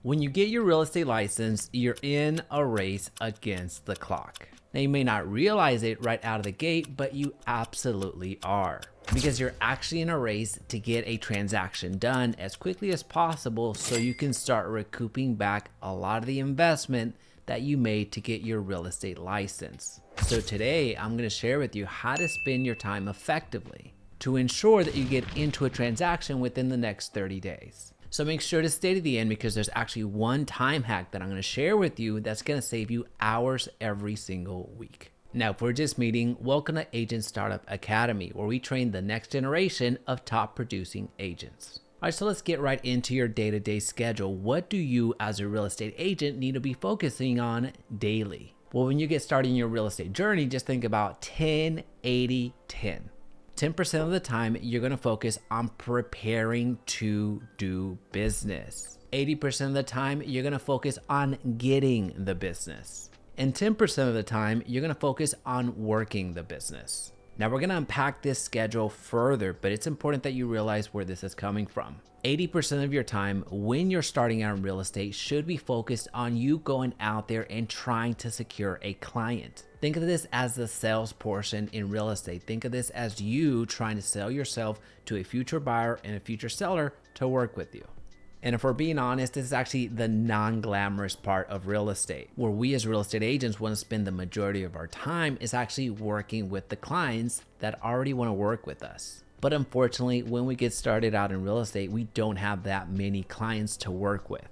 When you get your real estate license, you're in a race against the clock. Now, you may not realize it right out of the gate, but you absolutely are. Because you're actually in a race to get a transaction done as quickly as possible so you can start recouping back a lot of the investment that you made to get your real estate license. So today, I'm going to share with you how to spend your time effectively to ensure that you get into a transaction within the next 30 days. So make sure to stay to the end because there's actually one time hack that I'm going to share with you that's going to save you hours every single week. Now, if we're just meeting, welcome to Agent Startup Academy, where we train the next generation of top producing agents. All right, so let's get right into your day-to-day schedule. What do you as a real estate agent need to be focusing on daily? Well, when you get started in your real estate journey, just think about 10, 80, 10. 10% of the time, you're going to focus on preparing to do business. 80% of the time, you're going to focus on getting the business. And 10% of the time, you're going to focus on working the business. Now, we're going to unpack this schedule further, but it's important that you realize where this is coming from. 80% of your time when you're starting out in real estate should be focused on you going out there and trying to secure a client. Think of this as the sales portion in real estate. Think of this as you trying to sell yourself to a future buyer and a future seller to work with you. And if we're being honest, this is actually the non-glamorous part of real estate, where we as real estate agents want to spend the majority of our time is actually working with the clients that already want to work with us. But unfortunately, when we get started out in real estate, we don't have that many clients to work with.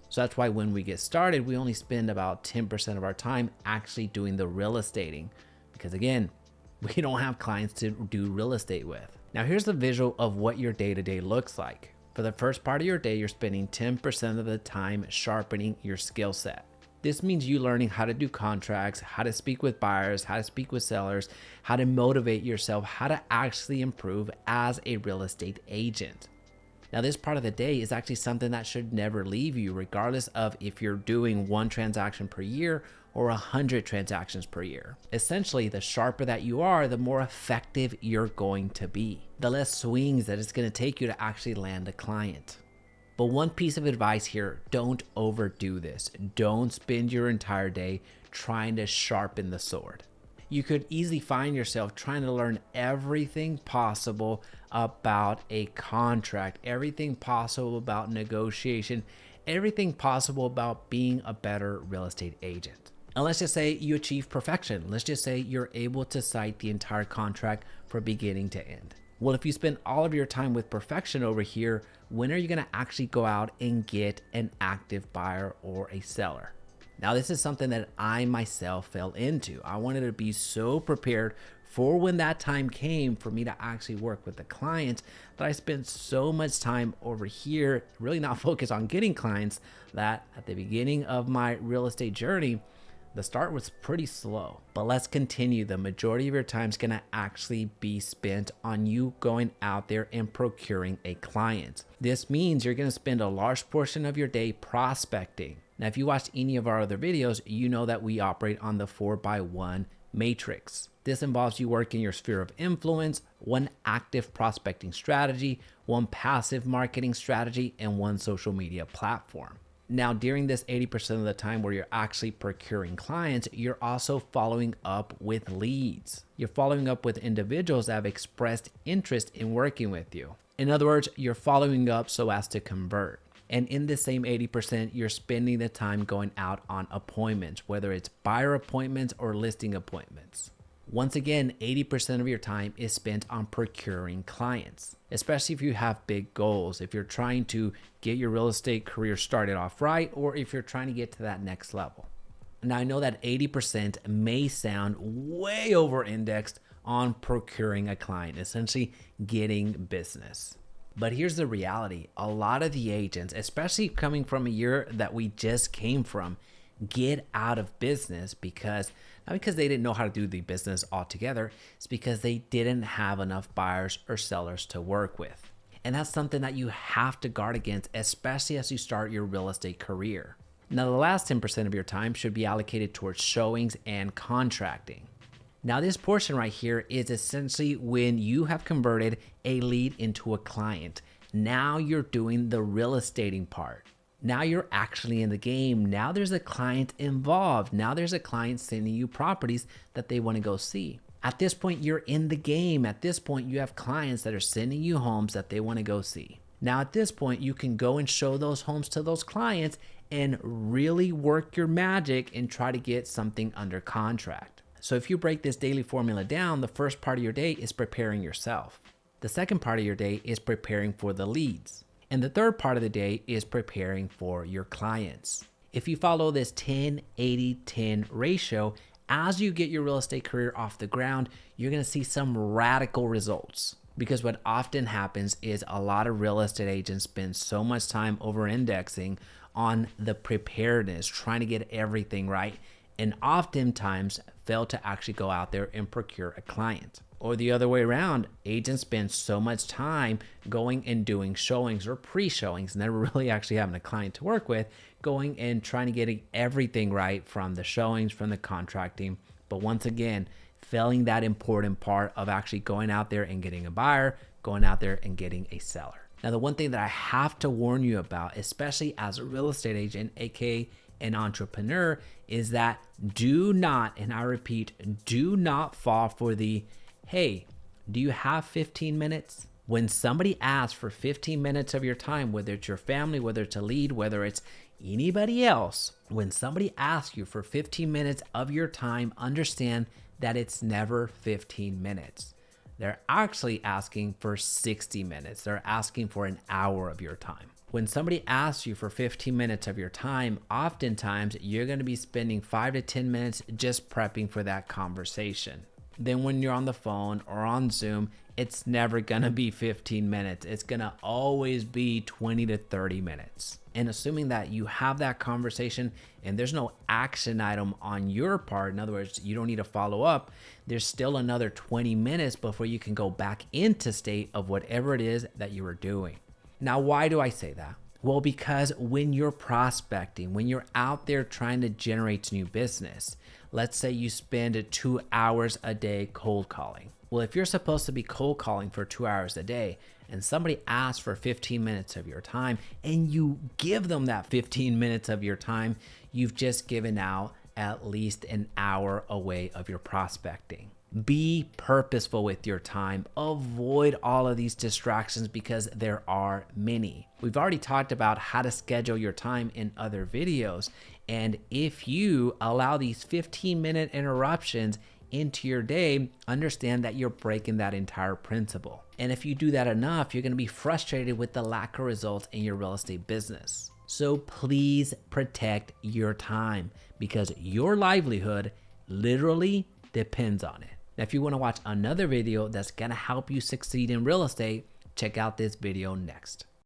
So that's why when we get started, we only spend about 10% of our time actually doing the real estating, because again, we don't have clients to do real estate with. Now here's the visual of what your day-to-day looks like. For the first part of your day, you're spending 10% of the time sharpening your skill set. This means you learning how to do contracts, how to speak with buyers, how to speak with sellers, how to motivate yourself, how to actually improve as a real estate agent. Now, this part of the day is actually something that should never leave you, regardless of if you're doing 1 transaction per year or 100 transactions per year. Essentially, the sharper that you are, the more effective you're going to be. The less swings that it's going to take you to actually land a client. But one piece of advice here, don't overdo this. Don't spend your entire day trying to sharpen the sword. You could easily find yourself trying to learn everything possible about a contract, everything possible about negotiation, everything possible about being a better real estate agent. And let's just say you achieve perfection. Let's just say you're able to cite the entire contract from beginning to end. Well, if you spend all of your time with perfection over here, when are you going to actually go out and get an active buyer or a seller? Now, this is something that I myself fell into. I wanted to be so prepared for when that time came for me to actually work with the clients that I spent so much time over here, really not focused on getting clients, that at the beginning of my real estate journey, the start was pretty slow. But let's continue. The majority of your time is going to actually be spent on you going out there and procuring a client. This means you're going to spend a large portion of your day prospecting. Now, if you watched any of our other videos, you know that we operate on the 4x1 matrix. This involves you working your sphere of influence, 1 active prospecting strategy, 1 passive marketing strategy, and 1 social media platform. Now, during this 80% of the time where you're actually procuring clients, you're also following up with leads. You're following up with individuals that have expressed interest in working with you. In other words, you're following up so as to convert. And in the same 80%, you're spending the time going out on appointments, whether it's buyer appointments or listing appointments. Once again, 80% of your time is spent on procuring clients, especially if you have big goals, if you're trying to get your real estate career started off right, or if you're trying to get to that next level. Now, I know that 80% may sound way over-indexed on procuring a client, essentially getting business. But here's the reality. A lot of the agents, especially coming from a year that we just came from, get out of business not because they didn't know how to do the business altogether, it's because they didn't have enough buyers or sellers to work with. And that's something that you have to guard against, especially as you start your real estate career. Now, the last 10% of your time should be allocated towards showings and contracting. Now, this portion right here is essentially when you have converted a lead into a client. Now you're doing the real estating part. Now you're actually in the game. Now there's a client involved. Now there's a client sending you properties that they want to go see. At this point, you're in the game. At this point, you have clients that are sending you homes that they want to go see. Now, at this point, you can go and show those homes to those clients and really work your magic and try to get something under contract. So if you break this daily formula down, the first part of your day is preparing yourself. The second part of your day is preparing for the leads. And the third part of the day is preparing for your clients. If you follow this 10-80-10 ratio, as you get your real estate career off the ground, you're going to see some radical results. Because what often happens is a lot of real estate agents spend so much time over-indexing on the preparedness, trying to get everything right, and oftentimes fail to actually go out there and procure a client. Or the other way around, agents spend so much time going and doing showings or pre-showings, never really actually having a client to work with, going and trying to get everything right from the showings, from the contracting. But once again, failing that important part of actually going out there and getting a buyer, going out there and getting a seller. Now, the one thing that I have to warn you about, especially as a real estate agent, aka an entrepreneur, is that do not, and I repeat, do not fall for the, hey, do you have 15 minutes? When somebody asks for 15 minutes of your time, whether it's your family, whether it's a lead, whether it's anybody else, when somebody asks you for 15 minutes of your time, understand that it's never 15 minutes. They're actually asking for 60 minutes. They're asking for an hour of your time. When somebody asks you for 15 minutes of your time, oftentimes you're going to be spending 5 to 10 minutes just prepping for that conversation. Then when you're on the phone or on Zoom, it's never gonna be 15 minutes. It's gonna always be 20 to 30 minutes. And assuming that you have that conversation and there's no action item on your part, in other words, you don't need to follow up, there's still another 20 minutes before you can go back into state of whatever it is that you were doing. Now, why do I say that? Well, because when you're prospecting, when you're out there trying to generate new business, let's say you spend 2 hours a day cold calling. Well, if you're supposed to be cold calling for 2 hours a day and somebody asks for 15 minutes of your time and you give them that 15 minutes of your time, you've just given out at least an hour away of your prospecting. Be purposeful with your time. Avoid all of these distractions because there are many. We've already talked about how to schedule your time in other videos. And if you allow these 15-minute interruptions into your day, understand that you're breaking that entire principle. And if you do that enough, you're going to be frustrated with the lack of results in your real estate business. So please protect your time because your livelihood literally depends on it. Now, if you want to watch another video that's going to help you succeed in real estate, check out this video next.